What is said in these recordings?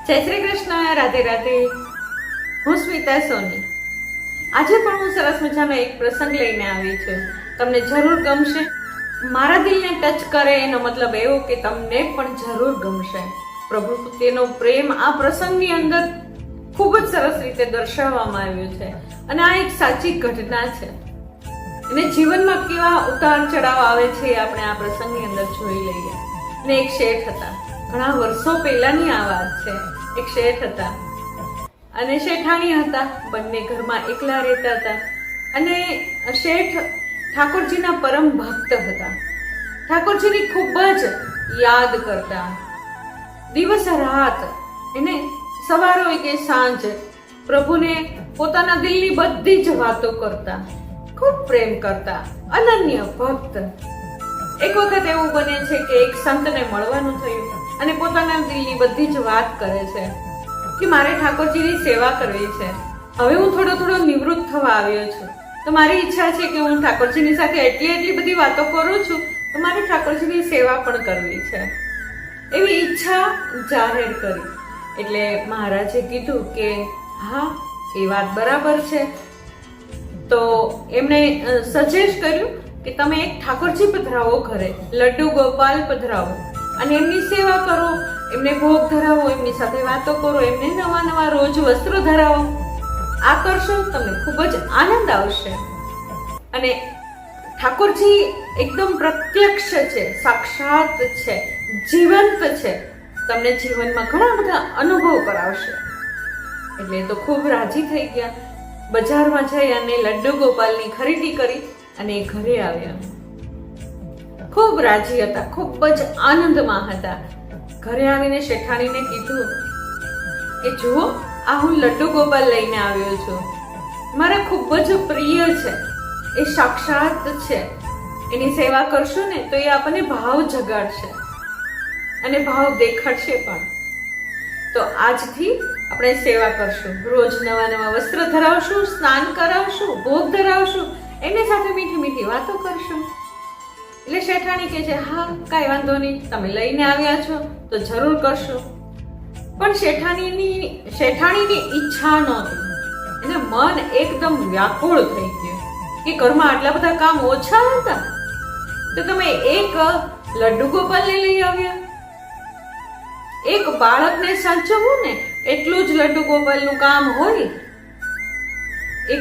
જય શ્રી કૃષ્ણ, રાધે રાધે. હું સ્મિતા સોની. આજે પણ હું સરસ મજાનો એક પ્રસંગ લઈને આવી છું. તમને જરૂર ગમશે. મારા દિલને ટચ કરે એનો મતલબ એવો કે તમને પણ જરૂર ગમશે. પ્રભુ પ્રત્યેનો પ્રેમ આ પ્રસંગની અંદર ખૂબ જ સરસ રીતે દર્શાવવામાં આવ્યો છે અને આ એક સાચી ઘટના છે. અને જીવનમાં કેવા ઉતાર ચઢાવ આવે છે આપણે આ પ્રસંગની અંદર જોઈ લઈએ. અને એક શેઠ હતા, ઘણા વર્ષો પહેલાની આ વાત છે. એક શેઠ હતા અને શેઠાણી હતા. બંને ઘરમાં એકલા રહેતા હતા અને શેઠ ઠાકોરજીના પરમ ભક્ત હતા. ઠાકોરજીની ખૂબ જ યાદ કરતા. દિવસ રાત એને સવાર હોય કે સાંજ પ્રભુને પોતાના દિલની બધી જ વાતો કરતા, ખૂબ પ્રેમ કરતા, અનન્ય ભક્ત. એક વખત એવું બને છે કે એક સંતને મળવાનું થયું અને પોતાના દિલની બધી જ વાત કરે છે કે મારે ઠાકોરજીની સેવા કરવી છે. હવે હું થોડો નિવૃત્ત થવા આવ્યો છું, તો મારી ઈચ્છા છે કે હું ઠાકોરજીની સાથે એટલી બધી વાતો કરું છું તો મારે ઠાકોરજીની સેવા પણ કરવી છે. એવી ઈચ્છા જાહેર કરી. એટલે મહારાજે કીધું કે હા, એ વાત બરાબર છે. તો એમણે સજેસ્ટ કર્યું કે તમે એક ઠાકોરજી પધરાવો ઘરે, લડ્ડુ ગોપાલ પધરાવો અને એમની સેવા કરો, એમને ભોગ ધરાવો, એમની સાથે વાતો કરો, એમને નવા રોજ વસ્ત્ર ધરાવો. આ કરશો તમને ખૂબ જ આનંદ આવશે. અને ઠાકોરજી એકદમ પ્રત્યક્ષ છે, સાક્ષાત છે, જીવંત છે. તમને જીવનમાં ઘણા બધા અનુભવ કરાવશે. એટલે તો ખૂબ રાજી થઈ ગયા. બજારમાં જઈ અને લડ્ડુ ગોપાલની ખરીદી કરી અને ઘરે આવ્યા. ખૂબ રાજી હતા, ખૂબ જ આનંદમાં હતા. ઘરે આવીને શેઠાણીને કીધું કે જુઓ, આ હું લડ્ડુ ગોપાલ લઈને આવ્યો છું. મારા ખૂબ જ પ્રિય છે, એ સાક્ષાત છે. એની સેવા કરશું ને તો એ આપણને ભાવ જગાડશે અને ભાવ દેખાડશે પણ. તો આજથી આપણે સેવા કરશું, રોજ નવા વસ્ત્ર ધરાવશું, સ્નાન કરાવશું, ભોગ ધરાવશું, એની સાથે મીઠી વાતો કરશું. એટલે શેઠાણી કહે છે હા, કાંઈ વાંધો નહીં, તમે લઈને આવ્યા છો તો જરૂર કરશો. પણ શેઠાણીની ઈચ્છા નહોતી. એને મન એકદમ વ્યાકુળ થઈ ગયું કે ઘરમાં આટલા બધા કામ ઓછા હતા તો તમે એક લડ્ડુ ગોપાલને લઈ આવ્યા. એક બાળકને સાચવવું ને એટલું જ લડ્ડુ ગોપાલનું કામ હોય. એ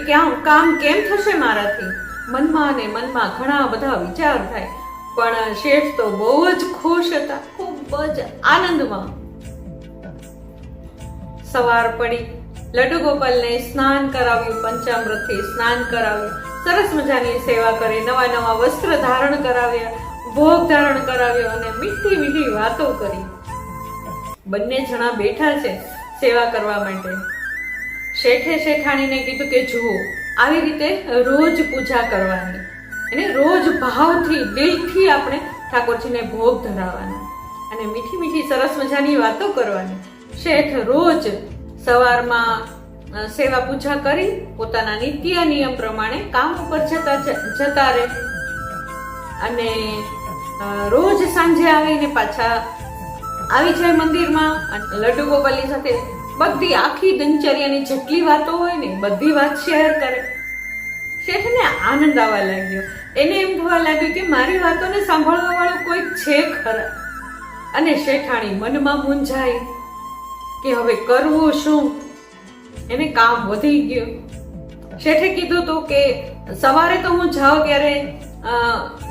કામ કેમ થશે મારાથી? મનમાં ને મનમાં ઘણા બધા વિચાર થાય. પણ શેઠ તો બહુ જ ખુશ હતા, ખૂબ જ આનંદમાં. સવાર પડી, લડ્ડુ ગોપાલને સ્નાન કરાવ્યું, પંચામૃતથી સ્નાન કરાવ્યું, સરસ મજાની સેવા કરી, નવા વસ્ત્ર ધારણ કરાવ્યા, ભોગ ધારણ કરાવ્યો અને મીઠી વાતો કરી. બંને જણા બેઠા છે સેવા કરવા માટે. શેઠે શેઠાણીને કીધું કે જુઓ, આવી રીતે રોજ પૂજા કરવાની અને રોજ ભાવથી, દિલથી આપણે ઠાકોરજીને ભોગ ધરાવવાના અને મીઠી સરસ મજાની વાતો કરવાની. શેઠ રોજ સવારમાં સેવા પૂજા કરી પોતાના નિત્ય નિયમ પ્રમાણે કામ ઉપર જતા રહે અને રોજ સાંજે આવીને પાછા આવી જાય મંદિરમાં. લડ્ડુ ગોપાલની સાથે બધી આખી દિનચર્યાની જેટલી વાતો હોય ને બધી વાત શેર કરે. શેઠને આનંદ આવવા લાગ્યો. એને એમ થવા લાગ્યું કે મારી વાતોને સાંભળવા વાળો કોઈ છે ખરા. અને શેઠાણી મનમાં મૂંઝાઈ કે હવે કરવું શું? એને કામ વધી ગયું. શેઠે કીધું હતું કે સવારે તો હું જાઉં ત્યારે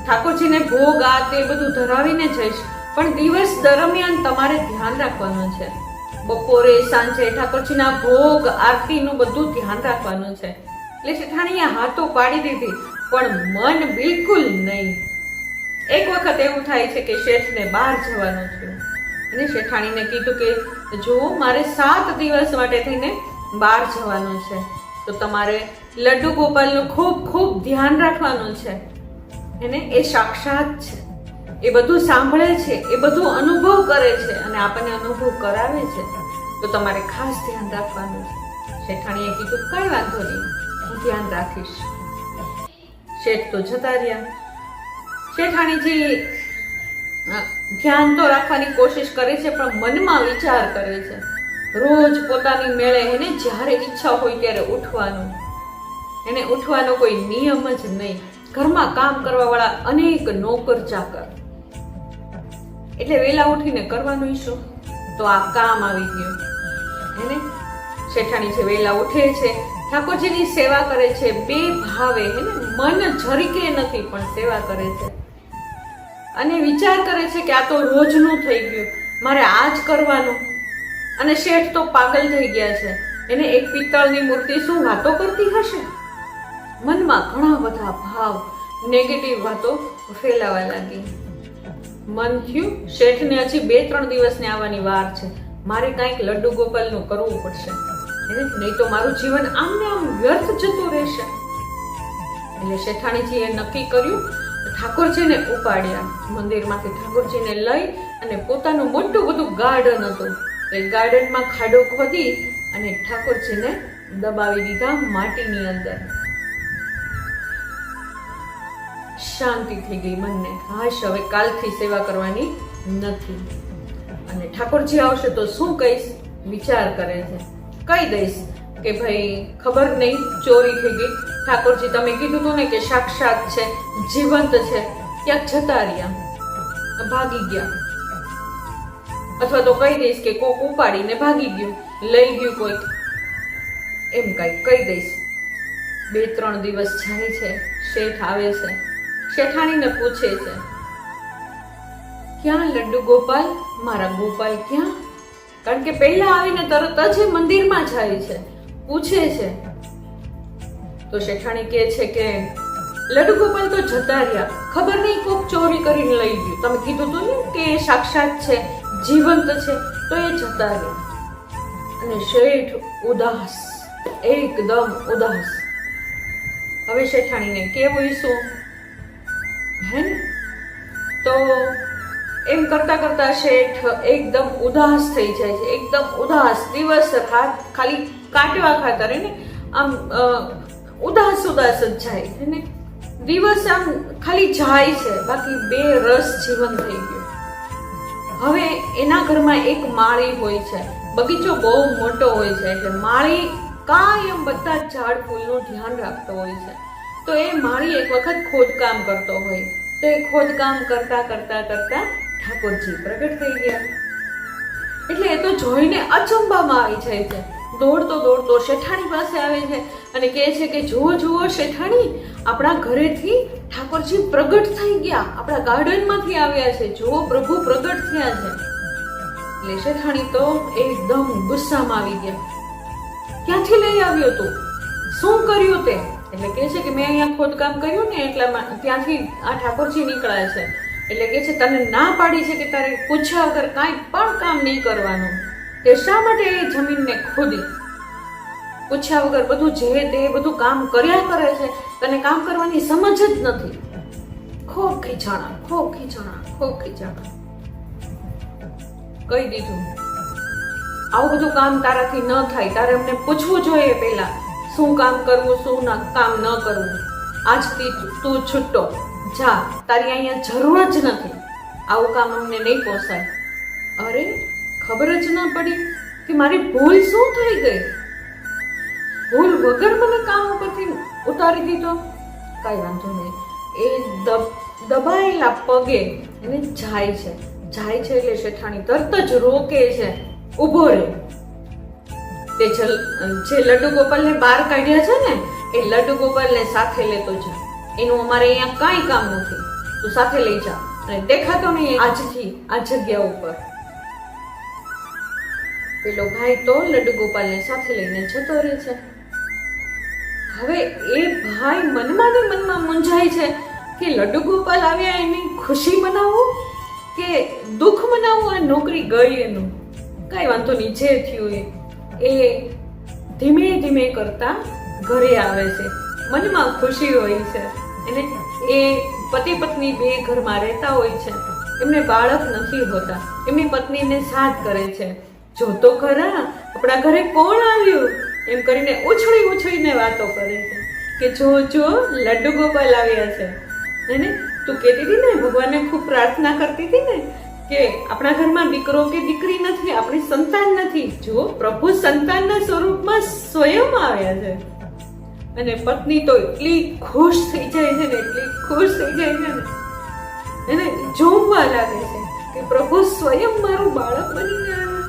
ઠાકોરજીને ભોગ આ તે બધું ધરાવીને જઈશ, પણ દિવસ દરમિયાન તમારે ધ્યાન રાખવાનું છે. બપોરે સાંજે ઠાકોરજીના ભોગ આરતીનું બધું ધ્યાન રાખવાનું છે. એટલે શેઠાણીએ હાથો પાડી દીધી, પણ મન બિલકુલ નહીં. એક વખત એવું થાય છે કે શેઠને બહાર જવાનું થયું અને શેઠાણીને કીધું કે જો મારે 7 દિવસ માટે થઈને બહાર જવાનું છે તો તમારે લડ્ડુ ગોપાલનું ખૂબ ધ્યાન રાખવાનું છે. એને એ સાક્ષાત છે, એ બધું સાંભળે છે, એ બધું અનુભવ કરે છે અને આપણને અનુભવ કરાવે છે, તો તમારે ખાસ ધ્યાન રાખવાનું છે. શેઠાણીએ કીધું કાંઈ વાંધો નહીં, હું ધ્યાન રાખીશ. શેઠ તો જતા રહ્યા. શેઠાણીજી ધ્યાન તો રાખવાની કોશિશ કરે છે પણ મનમાં વિચાર કરે છે રોજ પોતાની મેળે એને જ્યારે ઈચ્છા હોય ત્યારે ઉઠવાનું, એને ઉઠવાનો કોઈ નિયમ જ નહીં. ઘરમાં કામ કરવા વાળા અનેક નોકર ચાકર, એટલે વેલા ઉઠીને કરવાનું શું? તો આ કામ આવી ગયું. એને શેઠાણી છે વેલા ઉઠે છે, ઠાકોરજીની સેવા કરે છે, બે ભાવે, એને મન જરીકે નથી પણ સેવા કરે છે. અને વિચાર કરે છે કે આ તો રોજનું થઈ ગયું, મારે આ જ કરવાનું. અને શેઠ તો પાગલ થઈ ગયા છે, એને એક પિત્તળની મૂર્તિ શું વાતો કરતી હશે? મનમાં ઘણા બધા ભાવ, નેગેટિવ વાતો ફેલાવા લાગી. મન થયું શેઠને હજી 2-3 દિવસને આવવાની વાર છે, મારે કાંઈક લડ્ડુ ગોપાલનું કરવું પડશે, નહીં તો મારું જીવન આમને આમ વ્યર્થ જતું રહેશે. એટલે શેઠાણીજીએ નક્કી કર્યું, ઠાકોરજીને ઉપાડ્યા, મંદિરમાંથી ઠાકોરજીને લઈ અને પોતાનું મોટું બધું ગાર્ડન હતું, એ ગાર્ડનમાં ખાડો ખોદી અને ઠાકોરજીને દબાવી દીધા માટીની અંદર. શાંતિ થઈ ગઈ મનને, હાશ હવે કાલથી સેવા કરવાની નથી. અને ઠાકોરજી આવશે તો શું કહીશ? વિચાર કરે છે, કહી દઈશ કે ભાઈ ખબર નહીં ચોરી થઈ ગઈ, ઠાકોરજી તમે કીધું હતું ને કે સાક્ષાત છે, જીવંત છે, ક્યાંક જતા રહ્યા, ભાગી ગયા. અથવા તો કહી દઈશ કે કોક ઉપાડીને ભાગી ગયું, લઈ ગયું કોઈક, એમ કઈ કહી દઈશ. 2-3 દિવસ જાય છે, શેઠ આવે છે, શેઠાણીને પૂછે છે, ક્યાં લડ્ડુ ગોપાલ? મારા ગોપાલ ક્યાં? કારણ કે પહેલા આવીને તરત જ મંદિરમાં જાય છે, પૂછે છે. તો શેઠાણી કહે છે કે લડ્ડુ ગોપાલ તો જતા રહ્યા, ખબર નહીં કોક ચોરી કરીને લઈ ગયું, તમે કીધું હતું ને કે સાક્ષાત છે, જીવંત છે, તો એ જતા રહ્યા. અને શેઠ ઉદાસ, એકદમ ઉદાસ. હવે શેઠાણીને કેવું શું હે ને? તો એમ કરતા કરતા શેઠ એકદમ ઉદાસ થઈ જાય છે, એકદમ ઉદાસ, દિવસ રાત ખાલી કાટવા ખાતર એને આમ ઉદાસ ઉદાસ જ જાય એને, દિવસ આમ ખાલી જાય છે, બાકી બે રસ જીવન થઈ ગયું. હવે એના ઘરમાં એક માળી હોય છે, બગીચો બહુ મોટો હોય છે, એટલે માળી કાયમ બધા ઝાડ ફૂલનું ધ્યાન રાખતો હોય છે. તો એ માળી એક વખત ખોદકામ કરતો હોય, તો એ ખોદકામ કરતા કરતા કરતા ઠાકોરજી પ્રગટ થઈ ગયા. એટલે એ તો જોઈને અચંબામાં આવી જાય છે, દોડતો દોડતો શેઠાણી પાસે આવે છે અને કહે છે કે જુઓ જુઓ શેઠાણી, આપણા ઘરેથી ઠાકોરજી પ્રગટ થઈ ગયા, આપણા ગાર્ડનમાંથી આવ્યા છે, જુઓ પ્રભુ પ્રગટ થયા છે. એટલે શેઠાણી તો એકદમ ગુસ્સામાં આવી ગયા, ક્યાંથી લઈ આવ્યો તું, શું કર્યું તે? એટલે કહે છે કે મેં અહીંયા ખોદકામ કર્યું ને એટલામાં ત્યાંથી આ ઠાકોરજી નીકળ્યા છે. એટલે કહે છે તને ના પાડી છે કે તારે પૂછ્યા વગર કાંઈ પણ કામ નહીં કરવાનું, તે શા માટે એ જમીનને ખોદી? પૂછ્યા વગર બધું જે તે બધું કામ કર્યા કરે છે, તને કામ કરવાની સમજ જ નથી. ખૂબ ખીજાણા, ખૂબ ખીજાણા, ખૂબ ખીજાણા. કહી દીધું આવું બધું કામ તારાથી ન થાય, તારે અમને પૂછવું જોઈએ પહેલા શું કામ કરવું, શું કામ ન કરવું. આજથી તું છૂટો જા, તારી અહીંયા જરૂર જ નથી, આવું કામ અમને નહીં પોસાય. અરે ખબર જ ના પડી કે મારી ભૂલ શું થઈ ગઈ, ભૂલ વગર મને કામ ઉપરથી ઉતારી દીધો. કઈ વાંધો નહીં. એ દબાયેલા પગે એને જાય છે એટલે શેઠાણી તરત જ રોકે છે, ઊભો રહે. તે જે લડ્ડુ ગોપાલને બહાર કાઢ્યા છે ને, એ લડ્ડુ ગોપાલને સાથે લેતો જા, એનું અમારે અહીંયા કાંઈ કામ નથી, તું સાથે લઈ જા અને દેખાતો નહીં આજથી આ જગ્યા ઉપર. પેલો ભાઈ તો લડ્ડુ ગોપાલને સાથે લઈને જતો રહે છે. હવે એ ભાઈ મનમાં ને મનમાં મૂંઝાય છે કે લડ્ડુ ગોપાલ આવ્યા એની ખુશી મનાવવું કે દુઃખ મનાવવું, આ નોકરી ગઈ એનું. કઈ વાંધો નહીં, જે થયું એ ધીમે ધીમે કરતા ઘરે આવે છે, મનમાં ખુશી હોય છે. એને એ પતિ પત્ની બે ઘરમાં રહેતા હોય છે, એમને બાળક નથી હોતા, એમની પત્નીને સાથ કરે છે. જો તો ખરા આપણા ઘરે કોણ આવ્યું, એમ કરીને ઉછળી ઉછળીને વાતો કરે છે કે જો જો લડ્ડુ ગોપાલ આવ્યા છે. એને તું કહેતી હતી ને ભગવાનને ખૂબ પ્રાર્થના કરતી હતી ને કે આપણા ઘરમાં દીકરો કે દીકરી નથી, આપણી સંતાન નથી. જો પ્રભુ સંતાનના સ્વરૂપમાં સ્વયં આવ્યા છે. અને પત્ની તો એટલી ખુશ થઈ જાય છે ને, એટલી ખુશ થઈ જાય છે ને, એને જોવા લાગે છે કે પ્રભુ સ્વયં મારું બાળક બનીને આવ્યા.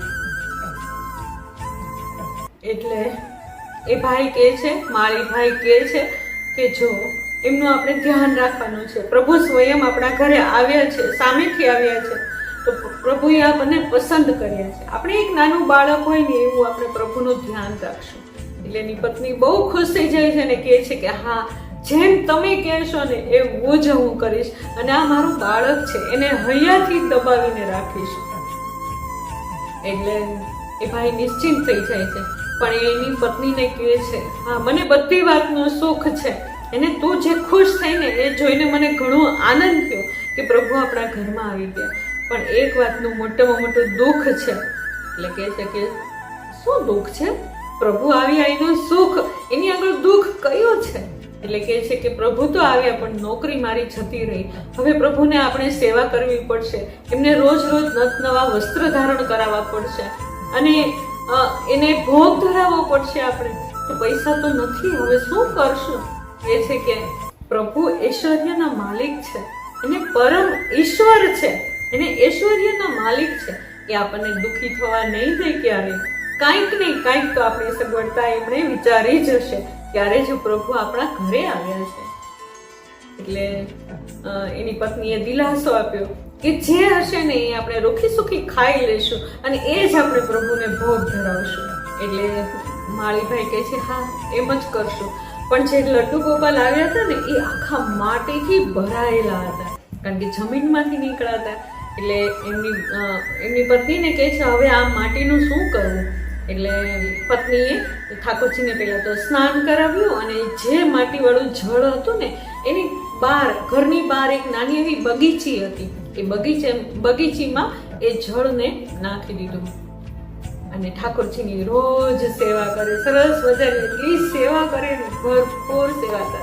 એટલે એ ભાઈ કહે છે, માળી ભાઈ કહે છે કે જો એમનું આપણે ધ્યાન રાખવાનું છે. પ્રભુ સ્વયં આપણા ઘરે આવ્યા છે, સામેથી આવ્યા છે, તો પ્રભુએ આપણને પસંદ કર્યા છે. આપણે એક નાનું બાળક હોય ને એવું આપણે પ્રભુનું ધ્યાન રાખશું. એટલે એની પત્ની બહુ ખુશ થઈ જાય છે અને કહે છે કે હા, જેમ તમે કહેશો ને એવું જ હું કરીશ, અને આ મારું બાળક છે એને હૈયાથી દબાવીને રાખીશ. એટલે એ ભાઈ નિશ્ચિંત થઈ જાય છે. પણ એની પત્નીને કહે છે, હા મને બધી વાતનો સુખ છે, એને તું જે ખુશ થઈને એ જોઈને મને ઘણો આનંદ થયો કે પ્રભુ આપણા ઘરમાં આવી ગયા. પણ એક વાતનું મોટામાં મોટું દુઃખ છે. એટલે કહે છે કે શું દુઃખ છે? પ્રભુ આવ્યા એનું સુખ, એની આગળ દુઃખ કયું છે? એટલે કહે છે કે પ્રભુ તો આવ્યા પણ નોકરી મારી જતી રહી. હવે પ્રભુને આપણે સેવા કરવી પડશે, એમને રોજ રોજ નવા વસ્ત્ર ધારણ કરાવવા પડશે, અને એને ભોગ ધરાવવો પડશે આપણે. તો પૈસા તો નથી, હવે શું કરશું? એ છે કે પ્રભુ ઐશ્વર્યના માલિક છે, એને પરમ ઈશ્વર છે, એને ઐશ્વર્યના માલિક છે. એ આપણને દુઃખી થવા નહીં દે ક્યારે. કાંઈક નહીં કાંઈક તો આપણી સગવડતા એમણે વિચારી જ હશે, ત્યારે જ પ્રભુ આપણા ઘરે આવ્યા છે. એટલે એની પત્નીએ દિલાસો આપ્યો કે જે હશે ને એ આપણે રૂખી સુખી ખાઈ લેશું, અને એ જ આપણે પ્રભુને ભોગ ધરાવશું. એટલે માળીભાઈ કહે છે હા એમ જ કરશું. પણ જે લડ્ડુ ગોપાલ આવ્યા હતા ને એ આખા માટીથી ભરાયેલા હતા, કારણ કે જમીનમાંથી નીકળ્યા હતા. એટલે એમની પત્નીને કહે છે હવે આ માટીનું શું કરવું? એટલે પત્નીએ ઠાકોરજીને પહેલા તો સ્નાન કરાવ્યું, અને જે માટીવાળું જળ હતું ને એની બહાર, ઘરની બહાર એક નાની એવી બગીચી હતી. એ બગીચીમાં એ જળને નાખી દીધું, અને ઠાકોરજીની રોજ સેવા કરે. સરસ મજાની એટલી સેવા કરે ને, ભરપૂર સેવા કરે,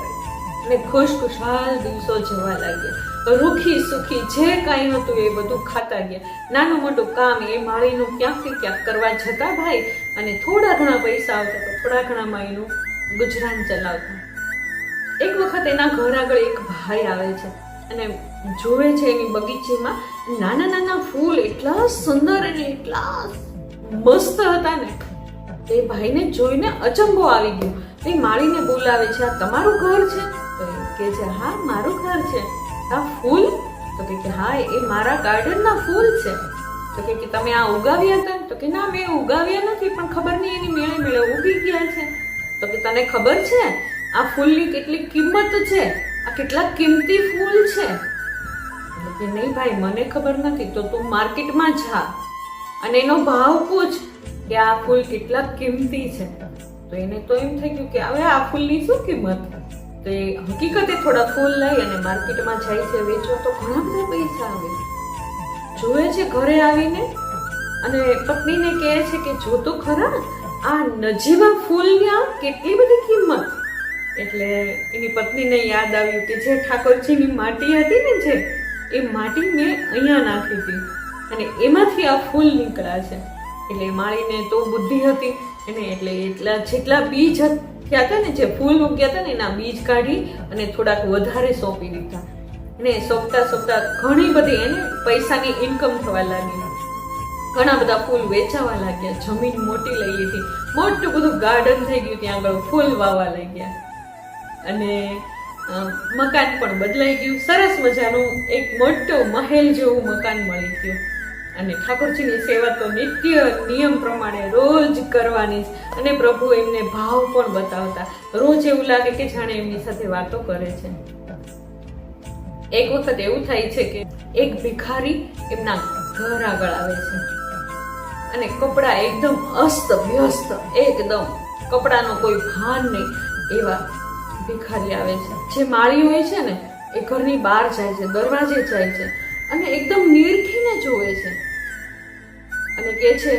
અને ખુશખુશાલ દિવસો જવા લાગ્યા. રૂખી સુખી જે કાંઈ હતું એ બધું ખાતા ગયા. નાનું મોટું કામ એ માળીનું ક્યાંકથી ક્યાંક કરવા જતા ભાઈ, અને થોડા ઘણા પૈસા આવતા તો થોડા ઘણામાં એનું ગુજરાન ચલાવતા. એક વખત એના ઘર આગળ એક ભાઈ આવે છે અને જોવે છે એની બગીચીમાં નાના નાના ફૂલ એટલા સુંદર અને એટલા મસ્ત હતા ને, એ ભાઈને જોઈને અચંબો આવી ગયો. એ માળીને બોલાવે છે, આ તમારું ઘર છે? તો એ કહે છે હા મારું ઘર છે. આ ફૂલ? તો કે હા એ મારા ગાર્ડનના ફૂલ છે. તો કે તમે આ ઉગાવ્યા હતા? તો કે ના મેં ઉગાવ્યા નથી, પણ ખબર નહીં એની મેળે મેળે ઉગી ગયા છે. તો કે તને ખબર છે આ ફૂલની કેટલી કિંમત છે? આ કેટલા કિંમતી ફૂલ છે? કે નહીં ભાઈ મને ખબર નથી. તો તું માર્કેટમાં જા અને એનો ભાવ પૂછ કે આ ફૂલ કેટલા કિંમતી છે. તો એને તો એમ થઈ ગયું કે હવે આ ફૂલની શું કિંમત? તો એ હકીકતે થોડા ફૂલ લઈ અને માર્કેટમાં જાય છે વેચવા. તો ઘણા બધા પૈસા આવે. જોવે છે ઘરે આવીને અને પત્નીને કહે છે કે જો તો ખરા આ નજીવા ફૂલની આ કેટલી બધી કિંમત. એટલે એની પત્નીને યાદ આવ્યું કે જે ઠાકોરજીની માટી હતી ને, જે એ માટી મેં અહીંયા નાખી હતી અને એમાંથી આ ફૂલ નીકળ્યા છે. એટલે માળીને તો બુદ્ધિ હતી એને, એટલે એટલા જેટલા બીજ થયા હતા ને, જે ફૂલ ઉગ્યા હતા ને, એના બીજ કાઢી અને થોડાક વધારે સોંપી દીધા. અને સોંપતા સોંપતા ઘણી બધી એને પૈસાની ઇન્કમ થવા લાગી. ઘણા બધા ફૂલ વેચાવા લાગ્યા. જમીન મોટી લઈ લીધી, મોટું બધું ગાર્ડન થઈ ગયું, ત્યાં આગળ ફૂલ વાવવા લાગ્યા. અને મકાન પણ બદલાઈ ગયું. સરસ મજાનું એક મોટું મહેલ જેવું મકાન મળી ગયું. અને ઠાકોરજીની સેવા તો નિત્ય નિયમ પ્રમાણે રોજ કરવાની. અને પ્રભુ એમને ભાવ પણ બતાવતા. રોજ એવું લાગે કે જાણે એમની સાથે વાતો કરે છે. એક વખત એવું થાય છે કે એક ભિખારી એમના ઘર આગળ આવે છે અને કપડા એકદમ અસ્ત વ્યસ્ત, એકદમ કપડાનો કોઈ ભાન નહીં એવા ભિખારી આવે છે. જે માળી હોય છે ને એ ઘરની બહાર જાય છે, દરવાજે જાય છે અને એકદમ નિરખીને જોવે છે અને કહે છે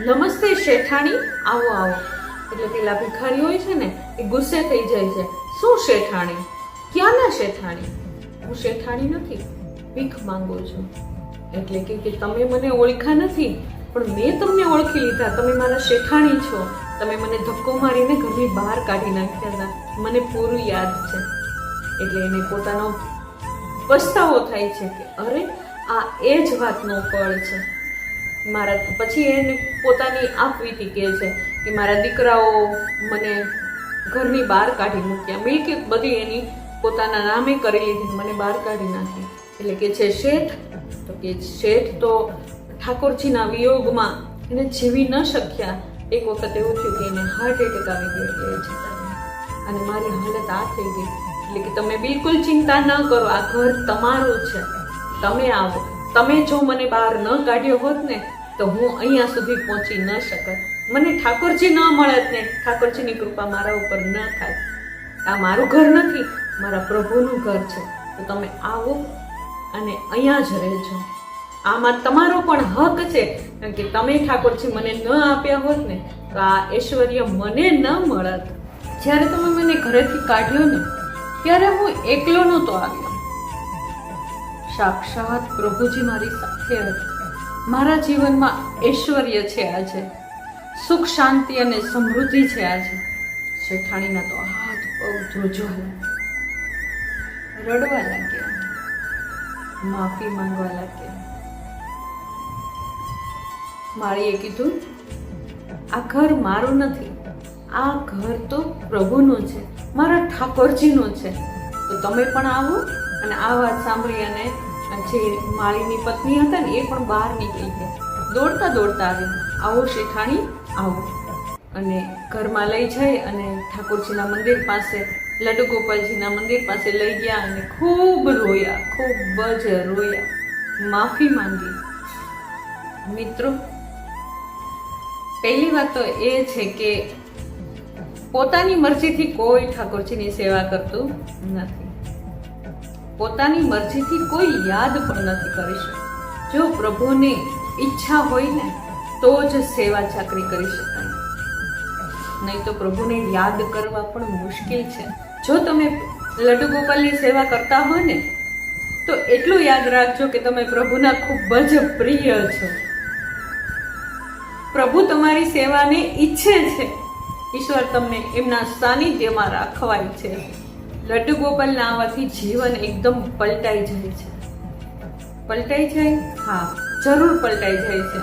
નમસ્તે શેઠાણી, આવો આવો. એટલે પેલા ભિખારી હોય છે ને એ ગુસ્સે થઈ જાય છે. શું શેઠાણી? ક્યાંના શેઠાણી? હું શેઠાણી નથી, ભીખ માંગુ છું. એટલે કે તમે મને ઓળખા નથી, પણ મેં તમને ઓળખી લીધા. તમે મારા શેઠાણી છો. તમે મને ધક્કો મારીને ઘરની બહાર કાઢી નાખ્યા હતા, મને પૂરું યાદ છે. એટલે એને પોતાનો પસ્તાવો થાય છે કે અરે આ એ જ વાતનો ફળ છે. પછી એને પોતાની આપવીતી કહે છે કે મારા દીકરાઓ મને ઘરની બહાર કાઢી મૂક્યા, મિલકત બધી એની પોતાના નામે કરી લીધી, મને બહાર કાઢી નાખી. એટલે કે છે શેઠ, તો કે શેઠ તો ઠાકોરજીના વિયોગમાં એને જીવી ન શક્યા. એક વખત એવું થયું કે એને હાર્ટ એટેક આવી ગયો, એટલે જતા અને મારી હાલત આ થઈ ગઈ. એટલે કે તમે બિલકુલ ચિંતા ન કરો, આ ઘર તમારું છે, તમે આવો. તમે જો મને બહાર ન કાઢ્યો હોત ને તો હું અહીંયા સુધી પહોંચી ન શકત, મને ઠાકોરજી ન મળત ને ઠાકોરજીની કૃપા મારા ઉપર ન થાય. આ મારું ઘર નથી, મારા પ્રભુનું ઘર છે. તો તમે આવો અને અહીંયા જ રહેજો. આમાં તમારો પણ હક છે, કારણ કે તમે ઠાકોરજી મને ન આપ્યા હોત ને તો આ ઐશ્વર્ય મને ન મળત. જ્યારે તમે મને ઘરેથી કાઢ્યો ને ત્યારે હું એકલો નહોતો આવ્યો, સાક્ષાત પ્રભુજી મારી સાથે હતા. મારા જીવનમાં ઐશ્વર્ય છે આજે, સુખ શાંતિ અને સમૃદ્ધિ છે આજે. શેઠાણીના તો હાથ પગ ધ્રુજવા લાગ્યા, રડવા લાગ્યા, માફી માંગવા લાગ્યા. માળીએ કીધું આ ઘર મારું નથી, આ ઘર તો પ્રભુનું છે, મારા ઠાકોરજીનું છે. તો તમે પણ આવો. અને આ વાત સાંભળી અને જે માળીની પત્ની હતા ને એ પણ બહાર નીકળી ગયા, દોડતા દોડતા આવ્યા. આવો શેઠાણી આવો. અને ઘરમાં લઈ જઈ અને ઠાકોરજીના મંદિર પાસે, લડ્ડુ ગોપાલજીના મંદિર પાસે લઈ ગયા અને ખૂબ રોયા, ખૂબ જ રોયા, માફી માંગી. મિત્રો, પહેલી વાત તો એ છે કે પોતાની મરજીથી કોઈ ઠાકોરજીની સેવા કરતું નથી, પોતાની મરજીથી કોઈ યાદ પણ નથી કરી શકતું. જો પ્રભુની ઈચ્છા હોય ને તો જ સેવા ચાકરી કરી શકાય, નહીં તો પ્રભુને યાદ કરવા પણ મુશ્કેલ છે. જો તમે લડ્ડુ ગોપાલની સેવા કરતા હોય ને તો એટલું યાદ રાખજો કે તમે પ્રભુના ખૂબ જ પ્રિય છો. પ્રભુ તમારી સેવાને ઈચ્છે છે, ઈશ્વર તમને એમના સાનિધ્યમાં રાખવા ઈચ્છે છે. લડ્ડુ ગોપાલના આવવાથી જીવન એકદમ પલટાઈ જાય છે. પલટાઈ જાય? હા, જરૂર પલટાઈ જાય છે,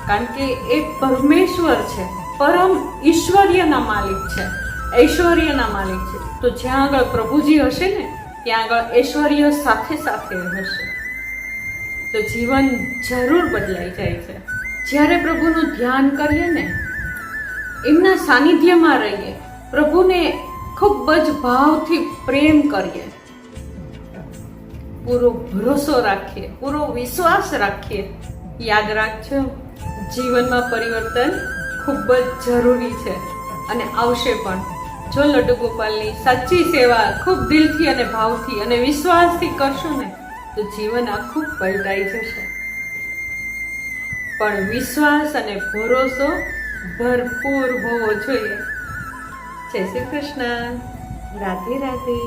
કારણ કે એ પરમેશ્વર છે, પરમ ઈશ્વર્યના માલિક છે, ઐશ્વર્યના માલિક છે. તો જ્યાં આગળ પ્રભુજી હશે ને ત્યાં આગળ ઐશ્વર્ય સાથે સાથે હશે. તો જીવન જરૂર બદલાઈ જાય છે. જ્યારે પ્રભુનું ધ્યાન કરીએ ને, એમના સાનિધ્યમાં રહીએ, પ્રભુને ખૂબ જ ભાવથી પ્રેમ કરીએ, પૂરો ભરોસો રાખીએ, પૂરો વિશ્વાસ રાખીએ, યાદ રાખજો જીવનમાં પરિવર્તન ખૂબ જ જરૂરી છે અને આવશે પણ. જો લડ્ડુ ગોપાલની સાચી સેવા ખૂબ દિલથી અને ભાવથી અને વિશ્વાસથી કરશો ને તો જીવન આખું પલટાઈ જશે. પણ વિશ્વાસ અને ભરોસો ભરપૂર હોવો જોઈએ. જય શ્રી કૃષ્ણ. રાધે રાધે.